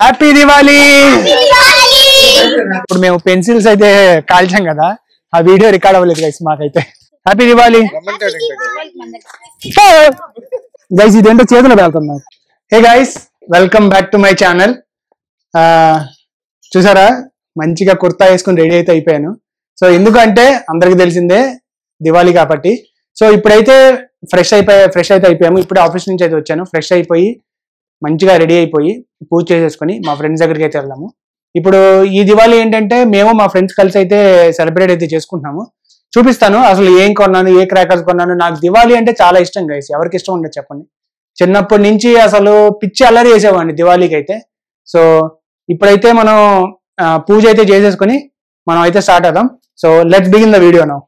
Happy Diwali. ఇప్పుడు మేము pencils అయితే కాల్చాం కదా, ఆ వీడియో రికార్డ్ అవ్వలేదు గైస్ మాకైతే. Happy Diwali guys. ఇదేంటో చేతులు వెళ్తున్నారు. Hey guys, welcome back to my channel. చూసారా, మంచిగా కుర్తా వేసుకుని రెడీ అయితే అయిపోయాను. సో ఎందుకంటే అందరికి తెలిసిందే దివాళీ కాబట్టి. సో ఇప్పుడైతే ఫ్రెష్ అయితే అయిపోయాము. ఇప్పుడే ఆఫీస్ నుంచి అయితే వచ్చాను. ఫ్రెష్ అయిపోయి మంచిగా రెడీ అయిపోయి పూజ చేసేసుకొని మా ఫ్రెండ్స్ దగ్గరికి అయితే వెళ్దాము. ఇప్పుడు ఈ దివాళీ ఏంటంటే మేము మా ఫ్రెండ్స్ కలిసి అయితే సెలబ్రేట్ అయితే చేసుకుంటున్నాము. చూపిస్తాను అసలు ఏం కొన్నాను, ఏ క్రాకర్స్ కొన్నాను. నాకు దివాళీ అంటే చాలా ఇష్టం గైస్. ఎవరికి ఇష్టం ఉండదు చెప్పండి. చిన్నప్పటి నుంచి అసలు పిచ్చి అల్లరి చేసేవాడిని దివాళీకి అయితే. సో ఇప్పుడైతే మనం పూజ అయితే చేసేసుకొని మనం అయితే స్టార్ట్ అవుదాం. So let's begin the video now.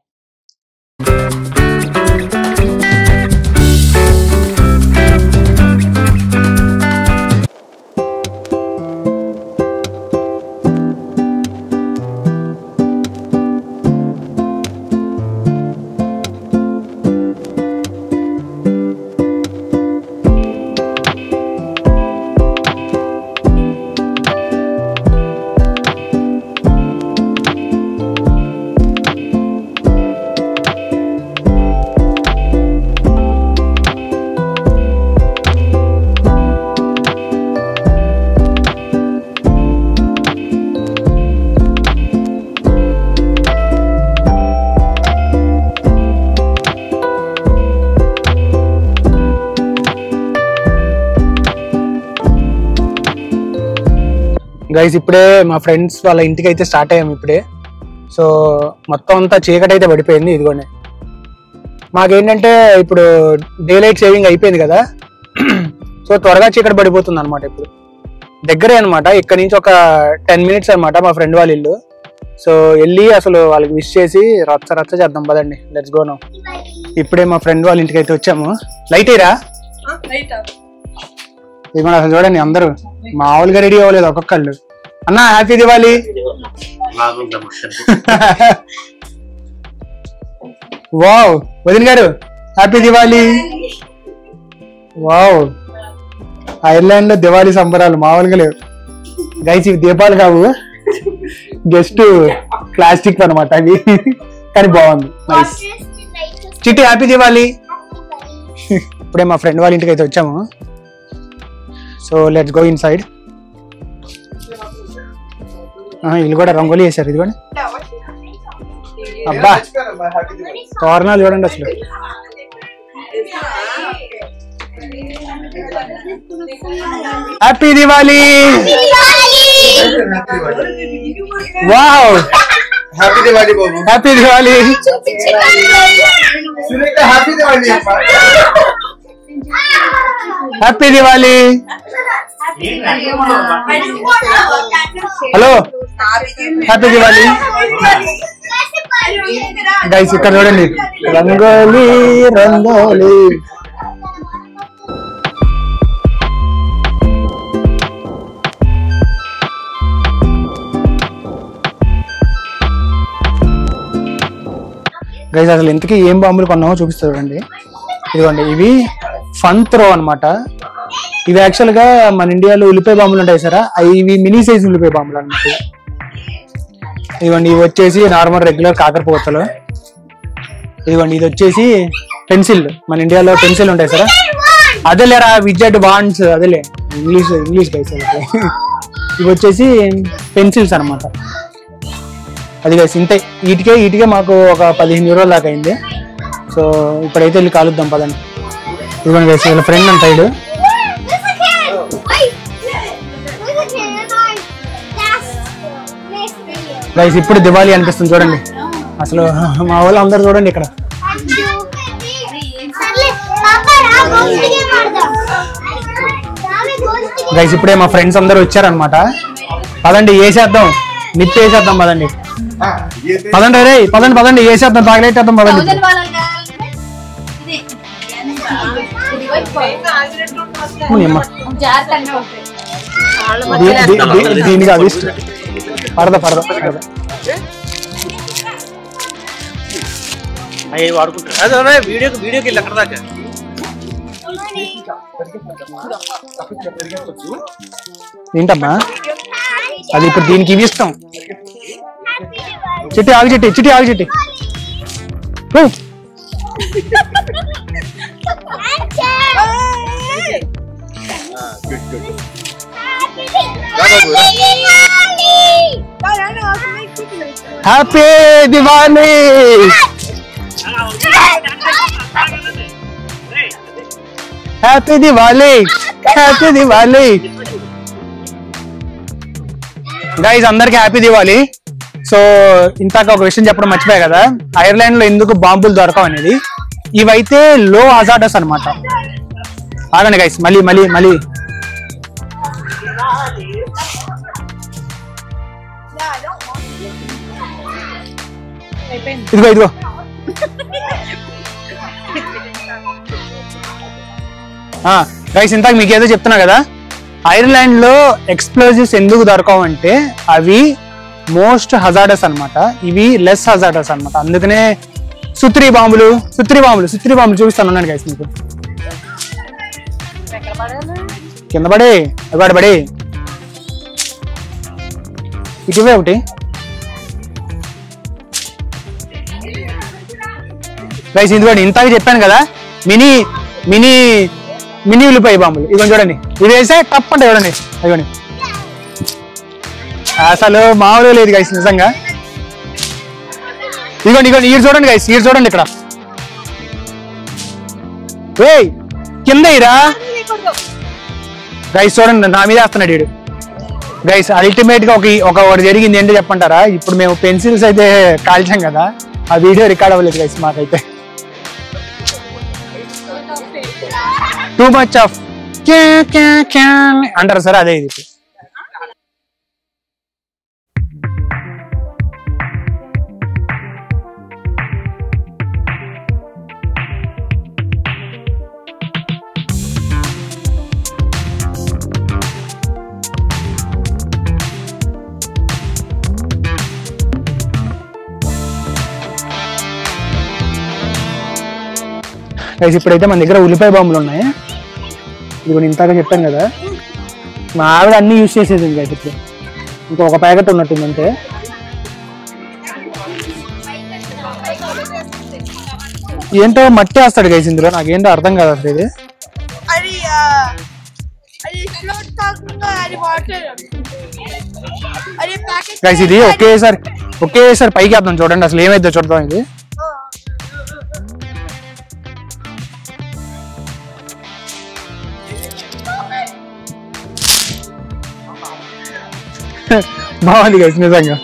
Guys ఇప్పుడే మా ఫ్రెండ్స్ వాళ్ళ ఇంటికి అయితే స్టార్ట్ అయ్యాము ఇప్పుడే. సో మొత్తం అంతా చీకటి అయితే పడిపోయింది. ఇదిగోండి, మాకేంటంటే ఇప్పుడు డే లైట్ సేవింగ్ అయిపోయింది కదా, సో త్వరగా చీకటి పడిపోతుంది అనమాట. ఇప్పుడు దగ్గరే అనమాట, ఇక్కడ నుంచి ఒక 10 minutes అనమాట మా ఫ్రెండ్ వాళ్ళ ఇల్లు. సో వెళ్ళి అసలు వాళ్ళకి విష్ చేసి రచ్చ చేద్దాం పదండి. Let's go now. ఇప్పుడే మా ఫ్రెండ్ వాళ్ళ ఇంటికి అయితే వచ్చాము. లైట్ అయ్యరా ఇదిగోండి. అసలు చూడండి, అందరూ మామూలుగా రెడీ అవ్వలేదు ఒక్కొక్కళ్ళు. అన్నా హ్యాపీ దివాళీ. వావ్ వదిన గారు హ్యాపీ దివాళీ. వావ్, ఐర్లాండ్ లో దివాళీ సంబరాలు మామూలుగా లేవు గైస్. ఇవి దీపాలు కావు, జస్ట్ ప్లాస్టిక్ అనమాట అవి, కానీ బాగుంది. నైస్. చిట్టి హ్యాపీ దివాళీ. ఇప్పుడే మా ఫ్రెండ్ వాళ్ళ ఇంటికి అయితే వచ్చాము. So let's go inside. వీళ్ళు కూడా రంగోలీ వేశారు. ఇదిగోండి, అబ్బా తోరణాలు చూడండి అసలు. Happy Diwali. Wow happy Diwali బాబు. Happy Diwali. Happy Diwali. Happy Diwali. Hello happy Diwali guys. ఇక్కడ చూడండి, రంగోలీ రంగోలీ. గైస్ అసలు ఇంతకీ ఏం బాంబులు కొన్నామో చూపిస్తా చూడండి. ఇదిగోండి, ఇవి ఫన్ త్రో అనమాట. ఇవి యాక్చువల్ గా మన ఇండియాలో ఉల్లిపాయ బాంబులు ఉంటాయి సారా, ఇవి మినీ సైజ్ ఉల్లిపాయ బాంబులు అనమాట. ఇదిగోండి, ఇవి వచ్చేసి నార్మల్ రెగ్యులర్ కాకరపోతలు. ఇదిగోండి, ఇది వచ్చేసి పెన్సిల్, మన ఇండియాలో పెన్సిల్ ఉంటాయి సారా, అదే లేరా విజెట్ వాండ్స్, అదేలే ఇంగ్లీష్ గైస్. ఇవి వచ్చేసి పెన్సిల్స్ అనమాట. అది గైస్ ఇంతే. వీటికే మాకు ఒక 15 euros దాకా అయింది. సో ఇప్పుడైతే వెళ్ళి కాలుద్దాం పదండి. ఇదిగోండి గైస్, వీళ్ళ ఫ్రెండ్ అంత సైడ్. గైస్ ఇప్పుడు దివాళీ అనిపిస్తుంది చూడండి అసలు. మా వాళ్ళు అందరు చూడండి ఇక్కడ. గైస్ ఇప్పుడే మా ఫ్రెండ్స్ అందరూ వచ్చారనమాట. పదండి వేసేద్దాం, నిప్పి వేసేద్దాం పదండి. పదండి రే పదండి వేసేద్దాం, తాగలేటేద్దాం పదండి. దీనికి అది పడదా అవి వాడుకుంటారు. అదే వీడియోకి వెళ్ళి అక్కడ దాకా ఏంటమ్మా అది ఇప్పుడు దీనికి ఇవి ఇస్తాం. చిట్టి ఆగి చిట్టి, చిట్టి ఆగి చిట్టి. Happy Diwali. Happy Diwali, happy Diwali guys, అందరికి హ్యాపీ దివాళీ. సో ఇంతాక ఒక విషయం చెప్పడం మర్చిపోయా కదా, ఐర్లాండ్ లో ఎందుకు బాంబులు దొరకవు అనేది. ఇవైతే లో హజార్డస్ అనమాట. ఆగండి గైస్, మళ్ళీ మళ్ళీ మళ్ళీ ఇదిగో ఇదిగో. గైస్ ఇంతాక మీకు ఏదో చెప్తున్నా కదా, ఐర్లాండ్ లో ఎక్స్ప్లోజివ్స్ ఎందుకు దొరకవు అంటే అవి మోస్ట్ హజార్డస్ అనమాట, ఇవి లెస్ హజార్డస్ అనమాట. అందుకనే సుత్రి బాంబులు చూపిస్తాను ఉన్నాను గైస్ మీకు. కింద పడే అవాడు పడే ఇటువే ఒకటి. గైస్ ఇదిగోండి, ఇంతగా చెప్పాను కదా, మినీ మినీ మినీ ఉల్లిపాయ బాంబులు. ఇదిగోండి చూడండి, ఇది వేసే తప్పండి చూడండి. ఇదిగోండి అసలు మామూలు లేదు గైస్ నిజంగా. ఇదిగోండి ఇదిగోండి, ఈడు చూడండి గైస్, ఈడు చూడండి ఇక్కడ. ఏయ్ కింద ఇరా గైస్, చూడండి నా మీద వేస్తున్నాడు వీడు. గైస్ అల్టిమేట్ గా ఒకటి జరిగింది ఏంటో చెప్పంటారా? ఇప్పుడు మేము పెన్సిల్స్ అయితే కాల్చాం కదా, ఆ వీడియో రికార్డ్ అవ్వలేదు గైస్ మాకైతే. టూ మచ్ ఆఫ్ అంటారు సార్, అదే ఇది. ఇప్పుడైతే మన దగ్గర ఉల్లిపాయ బాంబులు ఉన్నాయి. ఇది కూడా ఇంతగా చెప్పాను కదా, మా ఆవిడ అన్ని యూజ్ చేసేది. ఇంకా ఇప్పుడు ఇంకొక ప్యాకెట్ ఉన్నట్టుంది అంతే. ఏంటో మట్టి వేస్తాడు గైస్ ఇందులో, నాకేంటో అర్థం కాదు అసలు ఇది. గైస్ ఇది ఒకేసారి పైకి వేద్దాం, చూడండి అసలు ఏమైందో చూద్దాం. ఇది బాగుంది గైస్ నిజంగా.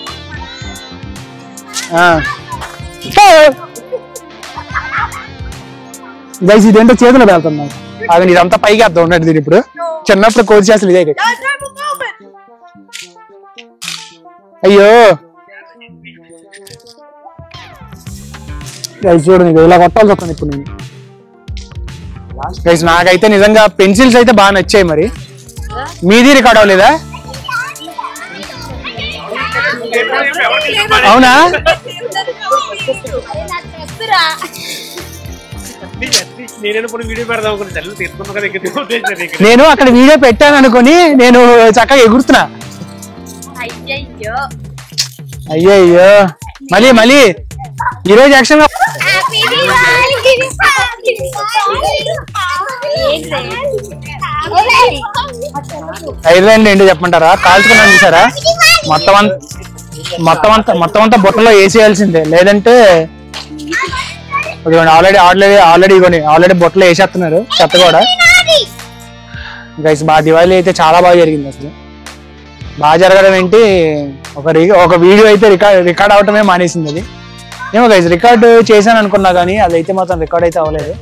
గైస్ ఇదేంటో చేతిలో వెళ్తున్నాం. అది ఇదంతా పైకి వేద్దాం ఉన్నట్టు. దీని ఇప్పుడు చిన్నప్పుడు కోచ్ చేసలు ఇదే. అయ్యో గైస్ చూడండి, ఇలా కొట్టాల్సి వస్తుంది ఇప్పుడు నేను. గైస్ నాకైతే నిజంగా పెన్సిల్స్ అయితే బాగా నచ్చాయి. మరి మీది రికార్డ్ అవ్వలేదా? అవునా? నేను అక్కడ వీడియో పెట్టాను అనుకుని నేను చక్కగా ఎగురుతున్నా. అయ్యో మళ్ళీ మళ్ళీ ఈరోజు యాక్షన్ గా ఐర్లాండ్ ఏంటో చెప్పమంటారా? కాల్చుకున్నాను చూసారా, మొత్తం అంతా బుట్టలో వేసేయాల్సిందే, లేదంటే ఆల్రెడీ బుట్టలో వేసేస్తున్నారు చెత్త కూడా. గైస్ దివాళీ అయితే చాలా బాగా జరిగింది. అసలు బాగా జరగడం ఏంటి, ఒక వీడియో అయితే రికార్డ్ అవటమే మానేసింది. అది ఏమో గైస్ రికార్డ్ చేశాను అనుకున్నా కానీ అదైతే మాత్రం రికార్డ్ అయితే అవ్వలేదు.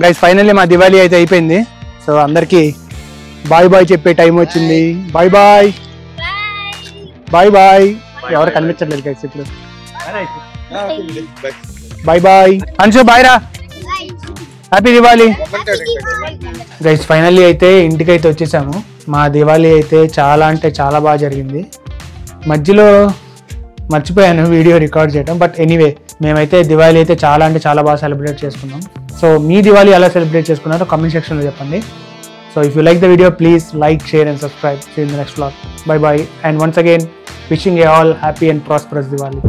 గైస్ ఫైనల్లీ మా దివాళీ అయితే అయిపోయింది. సో అందరికి బాయ్ బాయ్ చెప్పే టైం వచ్చింది. Bye bye bye bye. ఎవరు కనిపించట్లేదు గైస్ ఇప్పుడు. Bye bye. అంశు బాయ్ రా. Happy Diwali guys. ఫైనల్లీ అయితే ఇంటికైతే వచ్చేసాము. మా దివాళీ అయితే చాలా అంటే చాలా బాగా జరిగింది. మధ్యలో మర్చిపోయాను వీడియో రికార్డ్ చేయడం. బట్ ఎనీవే మేమైతే దివాళీ అయితే చాలా అంటే చాలా బాగా సెలబ్రేట్ చేసుకున్నాం. సో మీ దివాళీ ఎలా సెలబ్రేట్ చేసుకున్నారో కామెంట్ సెక్షన్లో చెప్పండి. So if you like the video please like, share and subscribe. See you in the next vlog. Bye bye and once again wishing you all happy and prosperous Diwali.